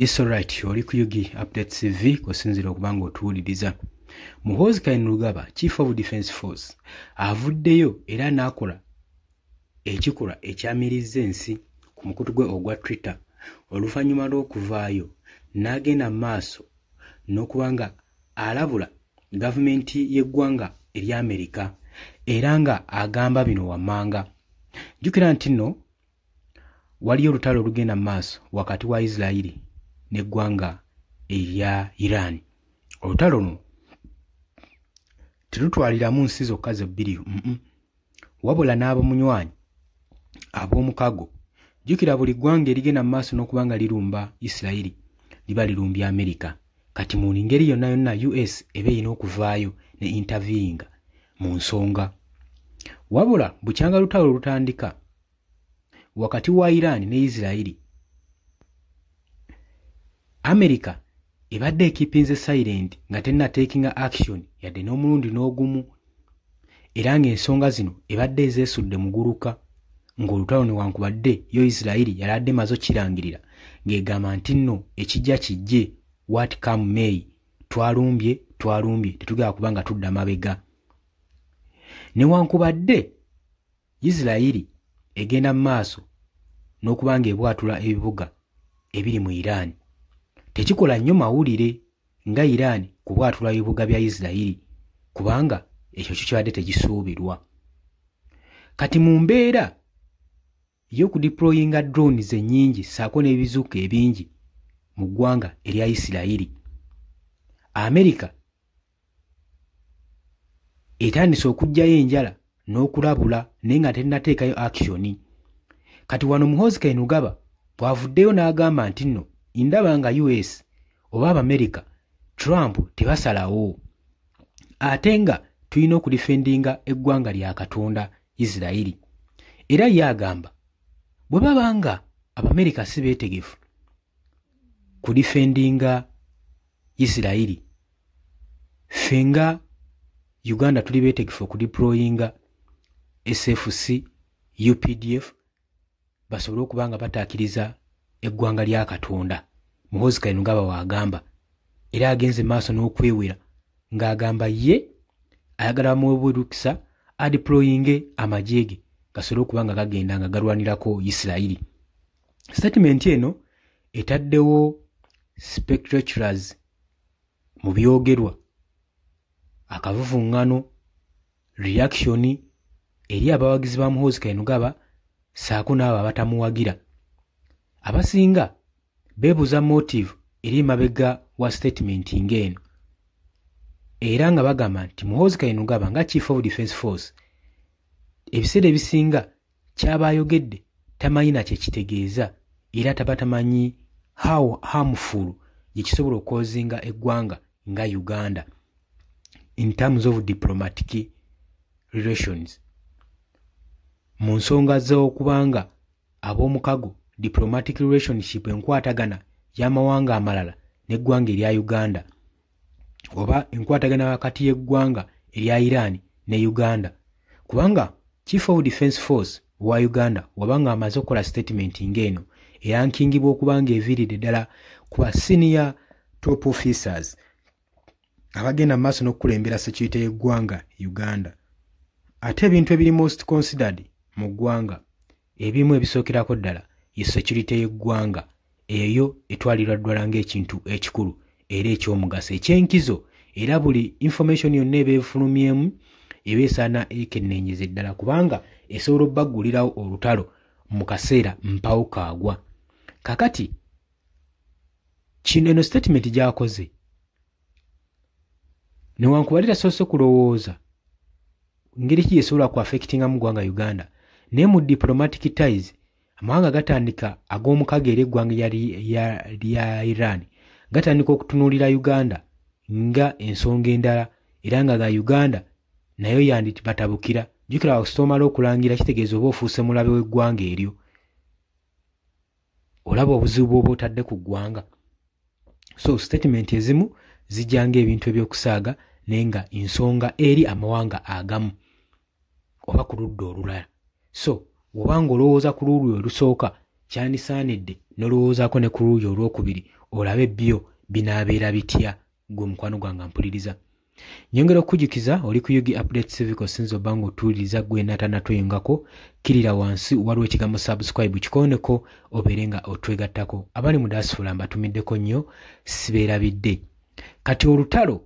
Yes, alright. Oli ku Yugi Update CV kusinzira okubanga otuwuliriza. Muhoozi Kainerugaba, Chief of Defence Force, avuddeyo era n'akola ekikolwa ekyamirizza ensi ku mukutu gwe ogwa Twitter oluvannyuma lw'okuvaayo n'agenda mu maaso n'okubanga alabula gavumenti y'eggwanga erya Amerika era nga agamba bino wammanga. Jjukira nti nno waliyo olutalo olugenda mu maaso wakati wa Israeli n'eggwanga erya Iran. Olutalo luno terutwaliramu nsi zokka zobbiri, wabula n'abomunywanyi ab'omukago. Jjukira buli ggwanga erigenda mu maaso n'okubanga lirumba Israeli liba lirumbya Amerika. Kati mu ngeri yonna yonna US eba erina okuvaayo ne interviewinga mu nsonga. Wabula bukyanga lutalo lutandika wakati wa Iran ne Israeli, America ebadde ekipinze silent nga tenna taking action yadde n'omulundi n'ogumu, era ng'ensonga zino ebadde ezeesudde muguluka ng'olutalo newankubadde yo Israeli yaladde mazo kirangirira ng'egamba nti nno ekijja kijje, what come May, twalumbye tetugenda kubanga tudda mabega. Newankubadde Israeli egenda mu maaso n'okubanga ebwatula ebibuga ebiri mu Iran, tekikola nnyo mawulire nga Iran kubwatula ebibuga bya Israeli kubanga ekyo kibadde tegisuubirwa. Kati mu mbeera y'okudeployinga drones ennyingi saako n'ebizuuka ebingi mu ggwanga erya Israeli, Amerika etandise okuggyayo enjala n'okulabula naye nga tennateekayo action. Kati wano Muhoozi Kainerugaba bw'avuddeyo n'agamba nti nno ndaba nga US oba Abamerika Trump tebasalawo ate nga tulina okudifendinga eggwanga lya Katonda Israeli. Era yagamba bwe baba nga Abamerika si beetegefu kudifendinga Israeli, ffe nga Uganda tuli beetegefu okudeployinga SFC, UPDF basobole okuba nga bataakiriza eggwanga lya Katonda. Muhoozi Kainerugaba wagamba, era agenze maaso n'okwewera ng'agamba ye ayagala bamwebulukisa adeployinge amagye ge gasobole okuba nga gagenda nga galwanirako Israeli. Statement eno etaddewo spectaculars mu byogerwa, akavuvuŋŋano, reaction eri abawagizi ba Muhoozi Kainerugaba saako n'abo abatamuwagira. Abasinga beebuuza motive eri emabega wa statement ng'eno era nga bagamba nti Muhoozi Kainerugaba nga Chief of Defence Force ebiseera ebisinga kyaba ayogedde tamanyi na kye kitegeeza era taba tamanyi how harmful gye kisobola okwozinga eggwanga nga Uganda in terms of diplomatic relations, mu nsonga z'okubanga ab'omukago diplomatic relationship enkwatagana y'amawanga amalala n'eggwanga erya Uganda oba enkwatagana wakati y'eggwanga erya Iran ne Uganda. Kubanga Chief of Defence Force wa Uganda wabanga amaze okukola statement ng'eno eyankingibwa okubanga eviiridde ddala ku ba senior top officers abagenda mu maaso n'okukulembera security y'eggwanga Uganda. Ate ebintu ebiri most considered mu ggwanga ebimu ebisookerako ddala ye security y'eggwanga eyo etwalirwa ddala ng'ekintu ekikulu era eky'omugaso eky'enkizo, era buli information yonna eba efulumyemu eba esaana ekenneenyeze ddala kubanga esobola obbaggulirawo olutalo mu kaseera mpawo kaagwa. Kakati kino eno statement gy'akoze newankubadde tasoose kulowooza ngeri ki esobola ku affectinga mu ggwanga Uganda, naye mu diplomatic ties amawanga gatandika ag'omukago eri eggwanga lya Iran gatandika okutunuulira Uganda nga ensonga endala era nga ga Uganda nayo yandibatabukira. Jjukira okusomala okulangira kitegeeza oba ofuuse mulabe w'eggwanga eryo, olaba obuzibu bw'oba otadde ku ggwanga. So statement ezimu zijjanga ebintu ebyokusaaga naye nga ensonga eri amawanga agamu oba ku ludda olulala. So obanga olowooza ku luuyi olusooka kyandisaanidde n'olowoozaako ne ku luuyi olwokubiri olabe byo binaabeera bitya gwe mukwano gwange mpuliriza. Nyongera okukujukiza oli ku Yugi Updates TV kosinzo bango otuuliriza gwe natanatweyongako kirira wansi waliwo ekigambo subscribe kikoneko obeerenga otwegattako. Abali mu diaspora mbatumiddeko nnyo sibeerabidde. Kati olutalo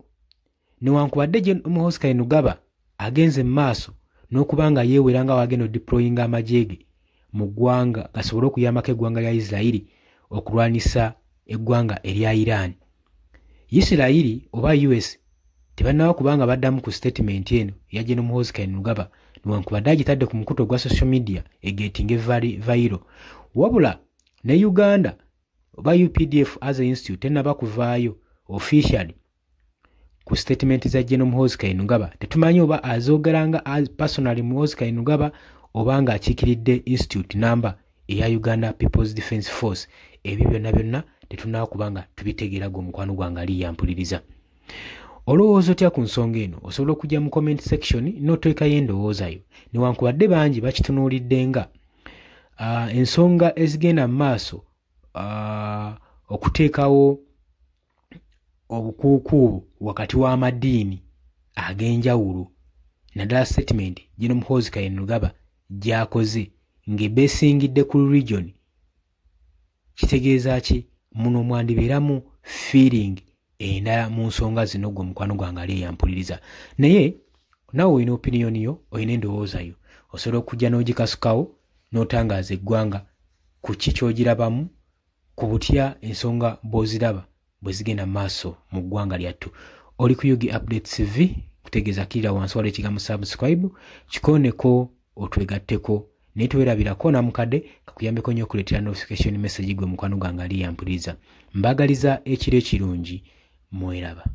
newankubadde gye Muhoozi Kainerugaba agenze mu maaso n'okubanga yeewera nga wagenda deployinga amagye ge mu ggwanga gasobole okuyambako eggwanga lya Isirayiri okulwanisa eggwanga erya Iran. Isirayiri oba US tebannaba kubanga baddamu ku statement eno ya Gen. Muhoozi Kainerugaba newankubadde agitadde ku mukuto gwa social media egetinge viral. Wabula ne Uganda oba UPDF as a institute tennaba kuvaayo officially ku statement za Gen. Muhoozi Kainerugaba. Tetumanyi oba azoogeranga as personally Muhoozi Kainerugaba oba nga akiikiridde institute number eya Uganda People's Defence Force. Ebyo byonna tetunaba kubanga tubitegeera gwe mukwano gwange ali yampuliriza. Olowooza otya ku nsonga eno? Osobola okujja mu comment section n'oteekayo endowooza yo. Newankubadde bangi bakitunuulidde nga ensonga ezigenda mu maaso okuteekawo obukuukuubu wakati w'amadiini ag'enjawulo naddala statement Gen. Muhoozi Kainerugaba gy'akoze ng'ebeesingidde ku region. Kitegeeza ki? Muno mwandibeeramu feeling endala mu nsonga zino gwe mukwano gwange ali yampuliriza. Naye naawe olina opinion yo, olina endowooza yo. Osobola okujja n'ogikasukawo n'otangaaza eggwanga ku ki ky'ogirabamu, ku butya ensonga bw'oziraba bwe zigenda maaso mu ggwanga lyattu. Oli ku Yugi Updates TV kutegeeza kirira wansi waliwo ekigambo subscribe kikoneko otwegatteko naye teweerabirako namukadde kakuyambeko nnyo okuleetera notification message gwe mukwano gwange ali yampuliriza. Mbagaliza ekiro ekirungi mweraba.